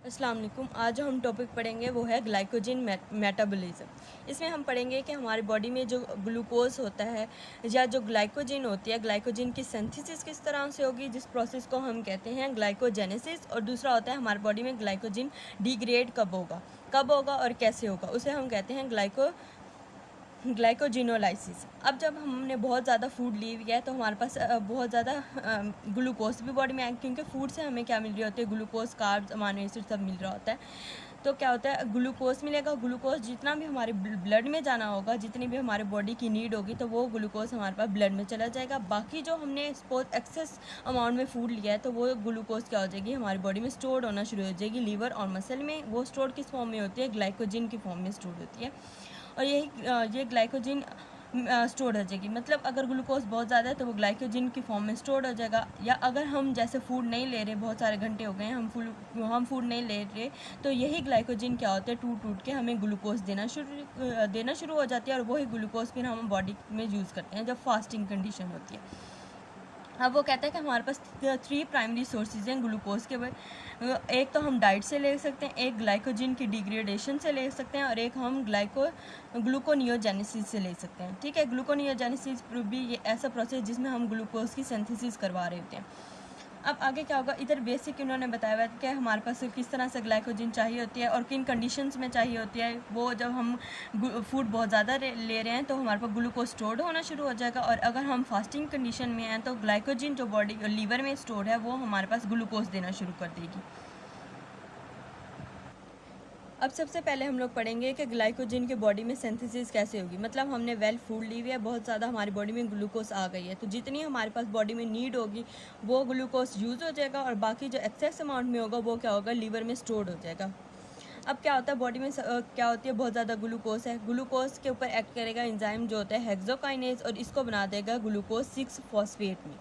अस्सलाम वालेकुम। आज जो हम टॉपिक पढ़ेंगे वो है ग्लाइकोजन मेटाबॉलिज्म। इसमें हम पढ़ेंगे कि हमारी बॉडी में जो ग्लूकोज होता है या जो ग्लाइकोजन होती है, ग्लाइकोजन की सिंथेसिस किस तरह से होगी, जिस प्रोसेस को हम कहते हैं ग्लाइकोजेनेसिस। और दूसरा होता है हमारी बॉडी में ग्लाइकोजन डिग्रेड कब होगा और कैसे होगा, उसे हम कहते हैं ग्लाइकोजिनोलाइसिस। अब जब हमने बहुत ज़्यादा फूड ली हुई है तो हमारे पास बहुत ज़्यादा ग्लूकोज भी बॉडी में आए, क्योंकि फूड से हमें क्या मिल रही होती है, ग्लूकोज, कार्ब्स, अमाइनो एसिड सब मिल रहा होता है। तो क्या होता है, ग्लूकोज मिलेगा। ग्लूकोज जितना भी हमारे ब्लड में जाना होगा, जितनी भी हमारे बॉडी की नीड होगी, तो वो ग्लूकोज हमारे पास ब्लड में चला जाएगा। बाकी जो हमने सपोज एक्सेस अमाउंट में फूड लिया है तो वो ग्लूकोज क्या हो जाएगी, हमारी बॉडी में स्टोर होना शुरू हो जाएगी, लीवर और मसल में। वो स्टोर किस फॉर्म में होती है, ग्लाइकोजन की फॉर्म में स्टोर होती है। और ये ग्लाइकोजन स्टोर हो जाएगी। मतलब अगर ग्लूकोज बहुत ज़्यादा है तो वो ग्लाइकोजन की फॉर्म में स्टोर हो जाएगा। या अगर हम जैसे फूड नहीं ले रहे, बहुत सारे घंटे हो गए हैं हम फूड नहीं ले रहे, तो यही ग्लाइकोजन क्या होता है, टूट के हमें ग्लूकोज देना शुरू हो जाती है। और वही ग्लूकोज फिर हम बॉडी में यूज़ करते हैं जब फास्टिंग कंडीशन होती है। अब वो कहता है कि हमारे पास 3 प्राइमरी सोर्सेज हैं ग्लूकोज के। एक तो हम डाइट से ले सकते हैं, एक ग्लाइकोजन की डिग्रेडेशन से ले सकते हैं, और एक हम ग्लूकोनियोजेनेसिस से ले सकते हैं। ठीक है, ग्लूकोनियोजेनेसिस भी ये ऐसा प्रोसेस जिसमें हम ग्लूकोज की सिंथेसिस करवा रहे होते हैं। अब आगे क्या होगा, इधर बेसिक इन्होंने बताया हुआ है कि हमारे पास किस तरह से ग्लाइकोजन चाहिए होती है और किन कंडीशंस में चाहिए होती है। वो जब हम फूड बहुत ज़्यादा ले रहे हैं तो हमारे पास ग्लूकोज स्टोर्ड होना शुरू हो जाएगा, और अगर हम फास्टिंग कंडीशन में हैं तो ग्लाइकोजन जो बॉडी लीवर में स्टोर है वो हमारे पास ग्लूकोज देना शुरू कर देगी। अब सबसे पहले हम लोग पढ़ेंगे कि ग्लाइकोजन की बॉडी में सिंथेसिस कैसे होगी। मतलब हमने वेल फूड ली हुई है, बहुत ज़्यादा हमारी बॉडी में ग्लूकोज आ गई है, तो जितनी हमारे पास बॉडी में नीड होगी वो ग्लूकोज यूज़ हो जाएगा, और बाकी जो एक्सेस अमाउंट में होगा वो क्या होगा, लीवर में स्टोर्ड हो जाएगा। अब क्या होता है, बॉडी में क्या होती है, बहुत ज़्यादा ग्लूकोज है, ग्लूकोज के ऊपर एक्ट करेगा एंजाइम जो होता है हेक्सोकाइनेज, और इसको बना देगा ग्लूकोज 6 फॉस्फेट में।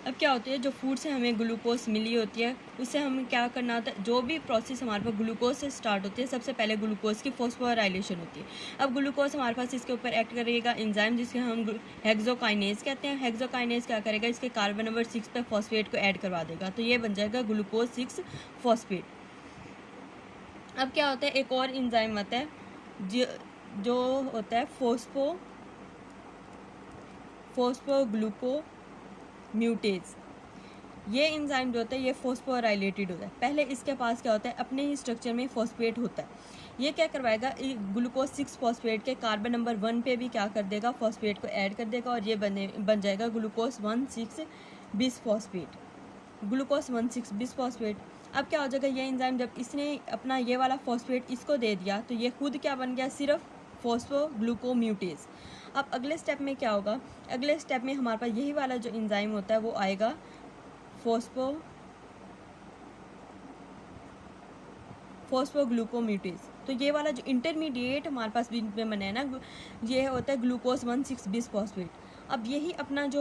अब क्या होती है, जो फूड से हमें ग्लूकोज मिली होती है उससे हमें क्या करना होता है, जो भी प्रोसेस हमारे पास ग्लूकोज से स्टार्ट होती है, सबसे पहले ग्लूकोज की फॉस्फोराइलेशन होती है। अब ग्लूकोज हमारे पास इसके ऊपर एक्ट करेगा एंजाइम जिसके हम हेक्सोकाइनेज कहते हैं। हेक्सोकाइनेज क्या करेगा, इसके कार्बन नंबर 6 पे फॉस्फेट को ऐड करवा देगा, तो ये बन जाएगा ग्लूकोज 6 फॉस्फेट। अब क्या होता है, एक और एंजाइम आता है जो होता है फोस्फोग्लूकोम्यूटेज। ये एंजाइम जो होता है ये फॉस्फोराइलेटेड होता है। पहले इसके पास क्या होता है, अपने ही स्ट्रक्चर में फॉस्फेट होता है। ये क्या करवाएगा, ग्लूकोज 6 फॉस्फेट के कार्बन नंबर 1 पे भी क्या कर देगा, फॉस्फेट को ऐड कर देगा, और ये बन जाएगा glucose 1,6 bis phosphate. Glucose 1,6 bis phosphate. अब क्या हो जाएगा, ये एंजाइम जब इसने अपना ये वाला फॉस्फेट इसको दे दिया तो ये खुद क्या बन गया, सिर्फ फॉस्फोग्लूकोम्यूटेज। अब अगले स्टेप में क्या होगा, अगले स्टेप में हमारे पास यही वाला जो एंजाइम होता है वो आएगा फॉस्फोग्लूकोम्यूटेज। तो ये वाला जो इंटरमीडिएट हमारे पास बीच में बना है ना, ये होता है ग्लूकोज 1,6 बिस फॉस्फेट। अब यही अपना जो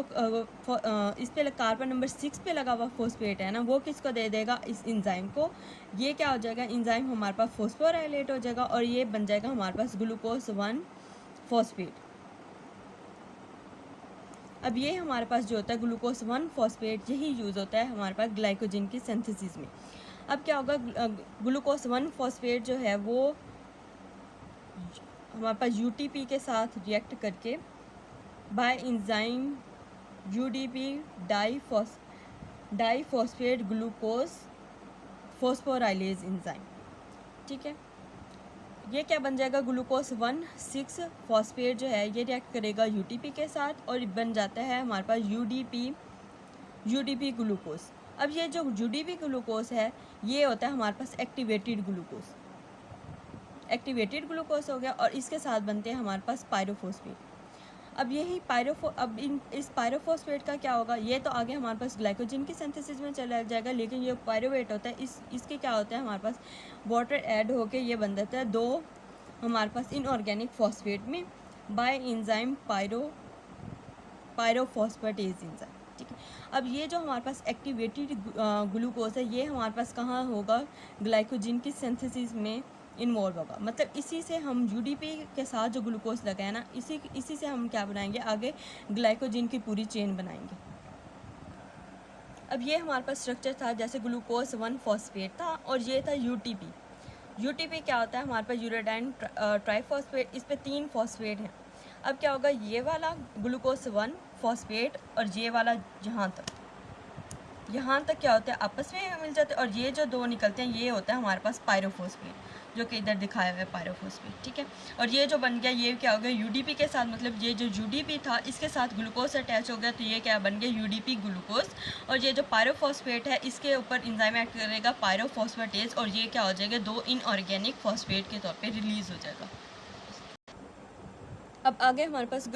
इस पे कार्बन नंबर 6 पे लगा हुआ फॉस्फेट है ना, वो किसको दे देगा, इस एंजाइम को। ये क्या हो जाएगा, एंजाइम हमारे पास फॉस्फोराइलेट हो जाएगा, और ये बन जाएगा हमारे पास ग्लूकोज 1 फॉस्फेट। अब ये हमारे पास जो होता है ग्लूकोज 1 फॉस्फेट, यही यूज़ होता है हमारे पास ग्लाइकोजन की सिंथेसिस में। अब क्या होगा, ग्लूकोज 1 फॉस्फेट जो है वो हमारे पास यूटीपी के साथ रिएक्ट करके bye enzyme UDP diphosphate glucose phosphorylase enzyme. ठीक है, ये क्या बन जाएगा, ग्लूकोज 1,6 फॉस्फेट जो है ये रिएक्ट करेगा यूटीपी के साथ, और बन जाता है हमारे पास यूडीपी ग्लूकोज। अब ये जो यूडीपी ग्लूकोज है ये होता है हमारे पास एक्टिवेटेड ग्लूकोज हो गया, और इसके साथ बनते हैं हमारे पास पायरोफॉस्फेट। अब यही इस पायरोफॉस्फेट का क्या होगा, ये तो आगे हमारे पास ग्लाइकोजन की सिंथेसिस में चला जाएगा, लेकिन ये पायरोवेट होता है, इसके क्या होता है, हमारे पास वाटर ऐड होके ये बन जाता है 2 हमारे पास इनऑर्गेनिक फॉस्फेट में बाय एंजाइम पायरोफॉस्फेटेज एंजाइम। ठीक है, अब ये जो हमारे पास एक्टिवेटेड ग्लूकोज है ये हमारे पास कहाँ होगा, ग्लाइकोजन की सिंथेसिस में इन्वॉल्व होगा। मतलब इसी से हम यूडीपी के साथ जो ग्लूकोज लगा है ना, इसी से हम क्या बनाएंगे, आगे ग्लाइकोजन की पूरी चेन बनाएंगे। अब ये हमारे पास स्ट्रक्चर था, जैसे ग्लूकोज 1 फॉस्फेट था और ये था यूटीपी। यूटीपी क्या होता है, हमारे पास यूरेडाइन ट्राइफॉस्फेट, इस पे 3 फॉस्फेट हैं। अब क्या होगा, ये वाला ग्लूकोज 1 फॉस्फेट और ये वाला यहाँ तक क्या होता है, आपस में मिल जाते हैं, और ये जो 2 निकलते हैं ये होता है हमारे पास पायरोफॉस्फेट, जो कि इधर दिखाया हुआ है पायरोफॉस्फेट, ठीक है। और ये जो बन गया ये क्या हो गया, यूडीपी के साथ, मतलब ये जो यूडीपी था इसके साथ ग्लूकोज अटैच हो गया, तो ये क्या बन गया, यूडीपी ग्लूकोज। और ये जो पायरोफॉस्फेट है इसके ऊपर एंजाइम एक्ट करेगा पायरोफॉस्फेटेज, और ये क्या हो जाएगा, 2 इनऑर्गेनिक फॉस्फेट के तौर पर रिलीज हो जाएगा। अब आगे हमारे पास